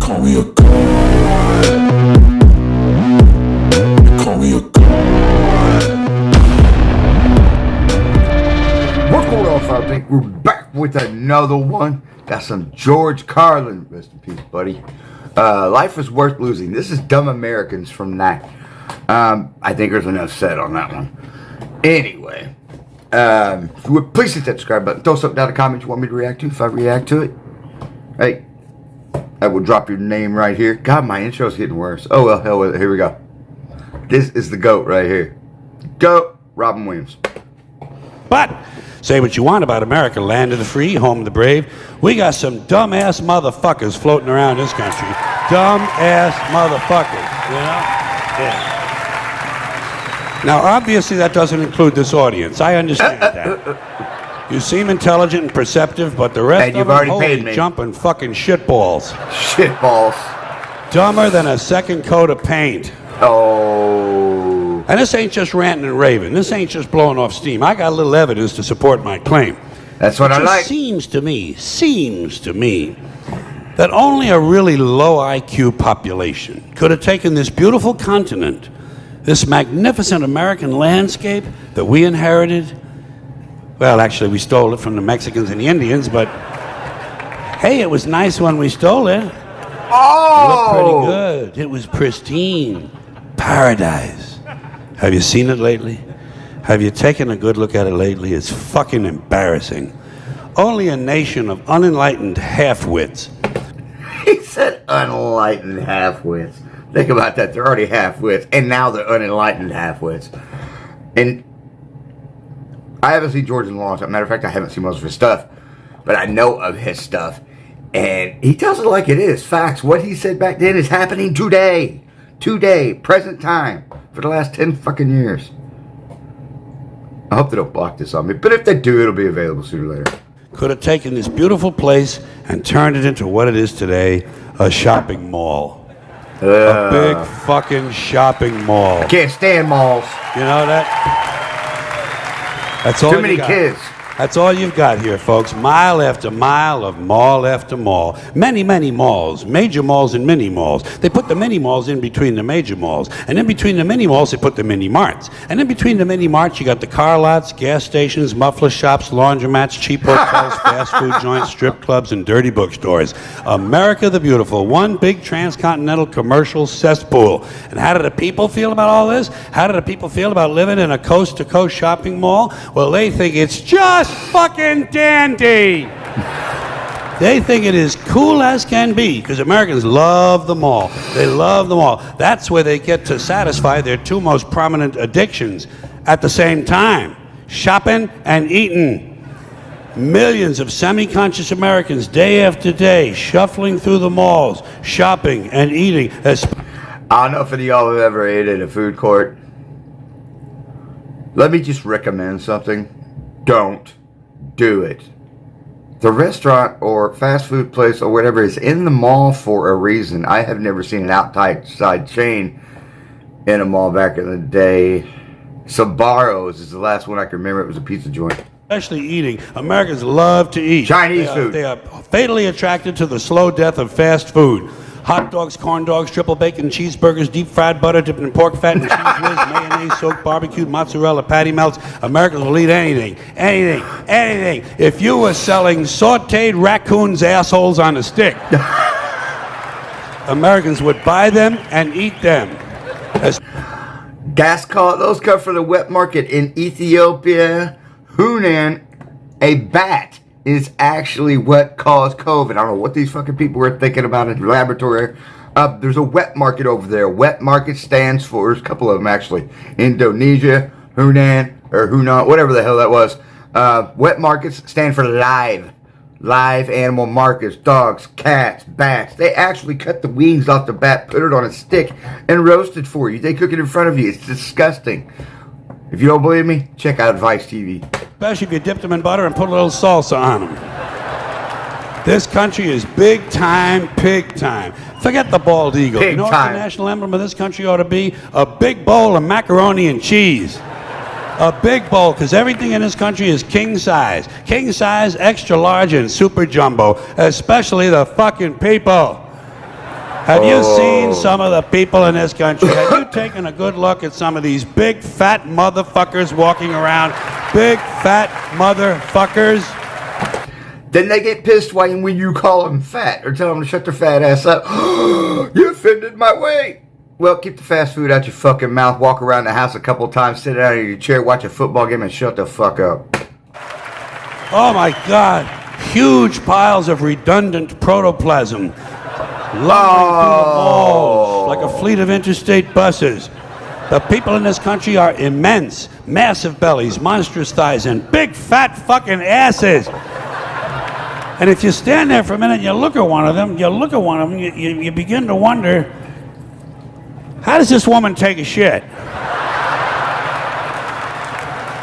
call me a god. You call me a god. What's going on, I think we're back with another one. Got some George Carlin. Rest in peace, buddy. Life is worth losing. This is Dumb Americans from that. I think there's enough said on that one. Anyway, if you would please hit that subscribe button. Throw something down in the comments you want me to react to. If I react to it, hey, I will drop your name right here. God, my intro's getting worse. Oh well, hell with it. Here we go. This is the GOAT right here. GOAT, Robin Williams. But say what you want about America, land of the free, home of the brave. We got some dumbass motherfuckers floating around this country. Dumbass motherfuckers, you know? Yeah. Now, obviously, that doesn't include this audience. I understand that. You seem intelligent and perceptive, but the rest of them, holy jumping fucking shitballs. Shitballs. Dumber than a second coat of paint. Oh. And this ain't just ranting and raving. This ain't just blowing off steam. I got a little evidence to support my claim. That's what I like. It seems to me, that only a really low IQ population could have taken this beautiful continent, this magnificent American landscape that we inherited. Well, actually, we stole it from the Mexicans and the Indians, but hey, it was nice when we stole it. Oh! It looked pretty good. It was pristine. Paradise. Have you seen it lately? Have you taken a good look at it lately? It's fucking embarrassing. Only a nation of unenlightened half-wits. He said unenlightened half-wits. Think about that. They're already half-wits, and now they're unenlightened half-wits. And I haven't seen George in a long time. Matter of fact, I haven't seen most of his stuff, but I know of his stuff. And he tells it like it is. Facts. What he said back then is happening today. Today. Present time. For the last 10 fucking years. I hope they don't block this on me. But if they do, it'll be available sooner or later. Could have taken this beautiful place and turned it into what it is today, a shopping mall. A big fucking shopping mall. Can't stand malls. You know that? That's all. Too many kids. That's all you've got here, folks. Mile after mile of mall after mall. Many, many malls. Major malls and mini malls. They put the mini malls in between the major malls. And in between the mini malls, they put the mini marts. And in between the mini marts, you got the car lots, gas stations, muffler shops, laundromats, cheap hotels, fast food joints, strip clubs, and dirty bookstores. America the Beautiful. One big transcontinental commercial cesspool. And how do the people feel about all this? How do the people feel about living in a coast-to-coast shopping mall? Well, they think it's just fucking dandy. They think it is cool as can be because Americans love the mall. They love the mall. That's where they get to satisfy their two most prominent addictions at the same time: shopping and eating. Millions of semi-conscious Americans day after day shuffling through the malls, shopping and eating. I don't know if any of y'all have ever ate at a food court. Let me just recommend something. Don't do it. The restaurant or fast food place or whatever is in the mall for a reason. I have never seen an outside chain in a mall back in the day. Sbarro's is the last one I can remember. It was a pizza joint. Especially eating. Americans love to eat. Chinese food. They are fatally attracted to the slow death of fast food. Hot dogs, corn dogs, triple bacon, cheeseburgers, deep fried butter dipped in pork fat and cheese whiz, mayonnaise, soaked barbecued mozzarella, patty melts. Americans will eat anything. If you were selling sauteed raccoons' assholes on a stick, Americans would buy them and eat them. Those come from the wet market in Ethiopia. Hunan, a bat is actually what caused COVID. I don't know what these fucking people were thinking about in the laboratory. There's a wet market over there. Wet market stands for, there's a couple of them actually. Indonesia, Hunan, whatever the hell that was. Wet markets stand for live animal markets. Dogs, cats, bats. They actually cut the wings off the bat, put it on a stick, and roast it for you. They cook it in front of you. It's disgusting. If you don't believe me, check out Vice TV. Especially if you dipped them in butter and put a little salsa on them. This country is big time, pig time. Forget the bald eagle. Pig you know time. What the national emblem of this country ought to be? A big bowl of macaroni and cheese. A big bowl, because everything in this country is king size. King size, extra large, and super jumbo. Especially the fucking people. Have you seen some of the people in this country? Have you taken a good look at some of these big fat motherfuckers walking around? Big fat motherfuckers. Then they get pissed when you call them fat or tell them to shut their fat ass up. You offended my weight. Well, keep the fast food out your fucking mouth. Walk around the house a couple times. Sit down in your chair. Watch a football game and shut the fuck up. Oh my God. Huge piles of redundant protoplasm lumbering through the malls like a fleet of interstate buses. The people in this country are immense, massive bellies, monstrous thighs, and big fat fucking asses. And if you stand there for a minute and you look at one of them, you begin to wonder, how does this woman take a shit?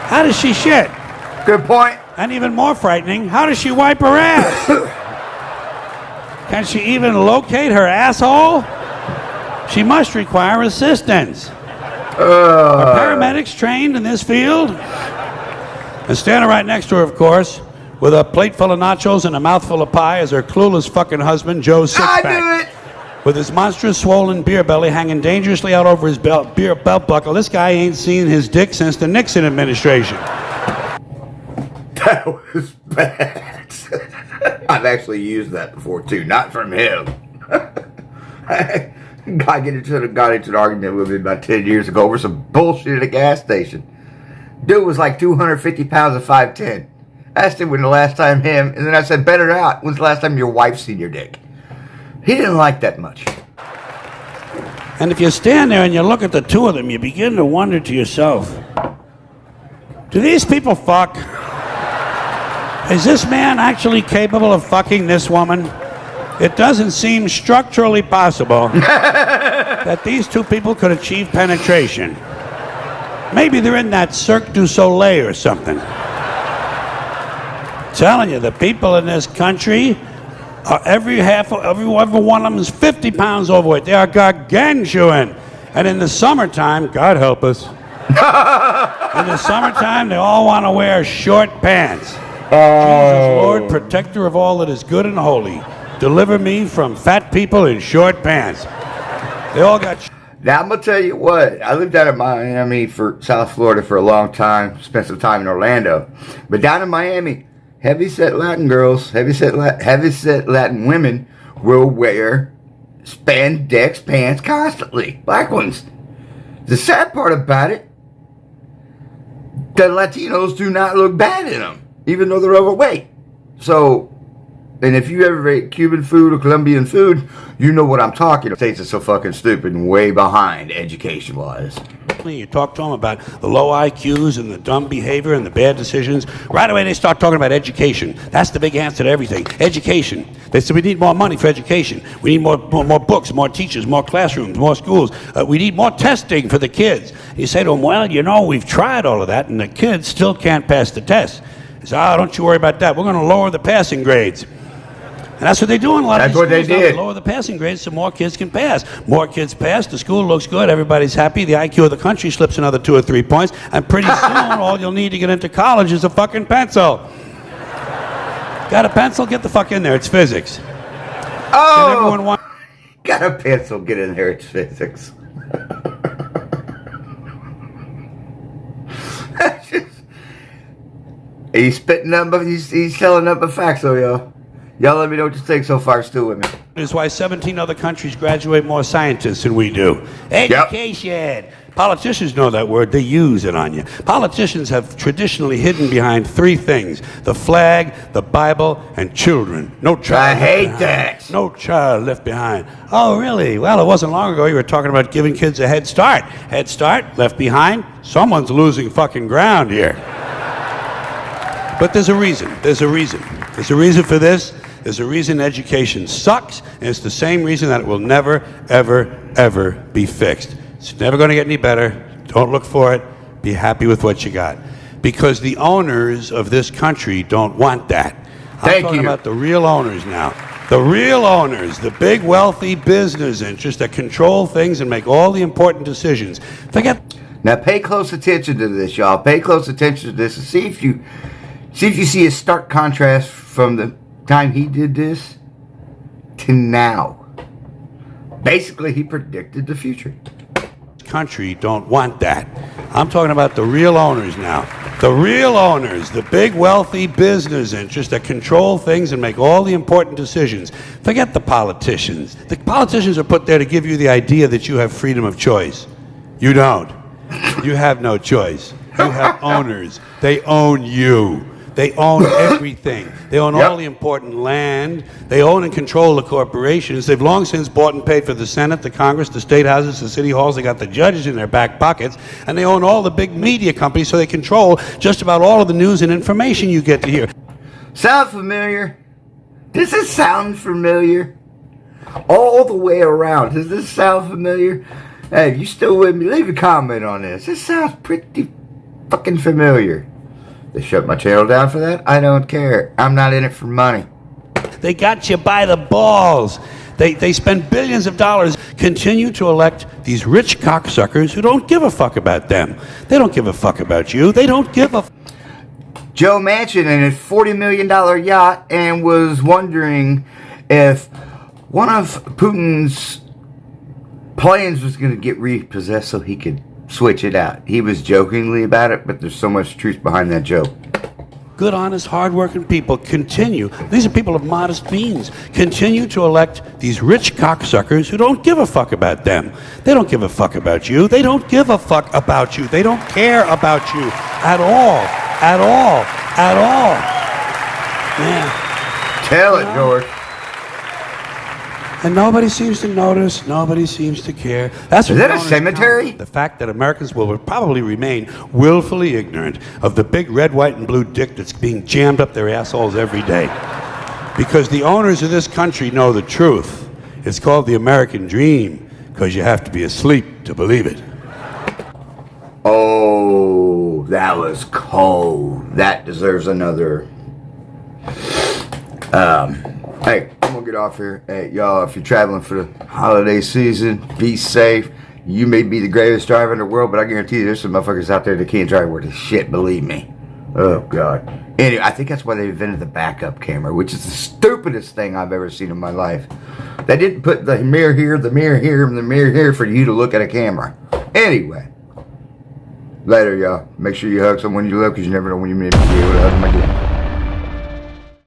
How does she shit? Good point. And even more frightening, how does she wipe her ass? Can she even locate her asshole? She must require assistance. Are paramedics trained in this field? And standing right next to her, of course, with a plate full of nachos and a mouthful of pie, is her clueless fucking husband, Joe Sixpack. I knew it! With his monstrous swollen beer belly hanging dangerously out over his belt buckle. This guy ain't seen his dick since the Nixon administration. That was bad. I've actually used that before too, not from him. Got into an argument with me about 10 years ago over some bullshit at a gas station. Dude was like 250 pounds and 5'10". Asked him when the last time and then I said, better out, when's the last time your wife seen your dick? He didn't like that much. And if you stand there and you look at the two of them, you begin to wonder to yourself, do these people fuck? Is this man actually capable of fucking this woman? It doesn't seem structurally possible that these two people could achieve penetration. Maybe they're in that Cirque du Soleil or something. Telling you, the people in this country, every one of them is 50 pounds overweight. They are gargantuan. And in the summertime, God help us, in the summertime, they all want to wear short pants. Jesus, Lord, protector of all that is good and holy, deliver me from fat people in short pants. They all got... Now, I'm going to tell you what. I lived down in Miami South Florida for a long time. Spent some time in Orlando. But down in Miami, heavy-set Latin girls, heavy-set Latin women will wear spandex pants constantly. Black ones. The sad part about it, the Latinos do not look bad in them, even though they're overweight. So, and if you ever ate Cuban food or Colombian food, you know what I'm talking about. States are so fucking stupid and way behind education-wise. You talk to them about the low IQs and the dumb behavior and the bad decisions. Right away, they start talking about education. That's the big answer to everything. Education. They say we need more money for education. We need more books, more teachers, more classrooms, more schools. We need more testing for the kids. You say to them, well, you know, we've tried all of that, and the kids still can't pass the test. They say, oh, don't you worry about that. We're going to lower the passing grades. And that's what they do in a lot of these schools. That's what they did. They lower the passing grades so more kids can pass. More kids pass, the school looks good, everybody's happy, the IQ of the country slips another 2 or 3 points, and pretty soon all you'll need to get into college is a fucking pencil. Got a pencil? Get the fuck in there, it's physics. Oh! Got a pencil, get in there, it's physics. He's spitting up, he's telling up the facts, though, y'all. Y'all let me know what you think so far. Still with me. Is why 17 other countries graduate more scientists than we do. Education. Yep. Politicians know that word. They use it on you. Politicians have traditionally hidden behind 3 things: the flag, the Bible, and children. No child. I hate that. No child left behind. Oh, really? Well, it wasn't long ago you were talking about giving kids a head start. Head start, left behind. Someone's losing fucking ground here. But there's a reason. There's a reason. There's a reason for this. There's a reason education sucks, and it's the same reason that it will never, ever, ever be fixed. It's never going to get any better. Don't look for it. Be happy with what you got. Because the owners of this country don't want that. I'm talking about the real owners now. The real owners, the big wealthy business interests that control things and make all the important decisions. Forget. Now pay close attention to this, y'all. Pay close attention to this and see if you see a stark contrast from the time he did this to now. Basically, he predicted the future. Country don't want that. I'm talking about the real owners now. The real owners, the big wealthy business interests that control things and make all the important decisions. Forget the politicians. The politicians are put there to give you the idea that you have freedom of choice. You don't. You have no choice. You have owners. They own you. They own everything. They own all the important land. They own and control the corporations. They've long since bought and paid for the Senate, the Congress, the state houses, the city halls. They got the judges in their back pockets. And they own all the big media companies, so they control just about all of the news and information you get to hear. Sound familiar? Does this sound familiar? All the way around. Does this sound familiar? Hey, if you still with me, leave a comment on this. This sounds pretty fucking familiar. They shut my channel down for that? I don't care. I'm not in it for money. They got you by the balls. They spend billions of dollars, continue to elect these rich cocksuckers who don't give a fuck about them. They don't give a fuck about you. They don't give a Joe Manchin in his $40 million yacht and was wondering if one of Putin's planes was going to get repossessed so he could switch it out. He was jokingly about it, but there's so much truth behind that joke. good, honest, hardworking people continue, these are people of modest means, continue to elect these rich cocksuckers who don't give a fuck about them. They don't give a fuck about you. They don't give a fuck about you. They don't care about you at all. At all. At all. Man. Tell it, George. And nobody seems to notice. Nobody seems to care. That's Is that a cemetery? The fact that Americans will probably remain willfully ignorant of the big red, white, and blue dick that's being jammed up their assholes every day. Because the owners of this country know the truth. It's called the American dream, because you have to be asleep to believe it. Oh, that was cold. That deserves another. Hey, I'm gonna get off here. Hey, y'all, if you're traveling for the holiday season, be safe. You may be the greatest driver in the world, but I guarantee you there's some motherfuckers out there that can't drive worth a shit, believe me. Oh, God. Anyway, I think that's why they invented the backup camera, which is the stupidest thing I've ever seen in my life. They didn't put the mirror here, the mirror here, and the mirror here for you to look at a camera. Anyway. Later, y'all. Make sure you hug someone you love, because you never know when you may be able to hug them again.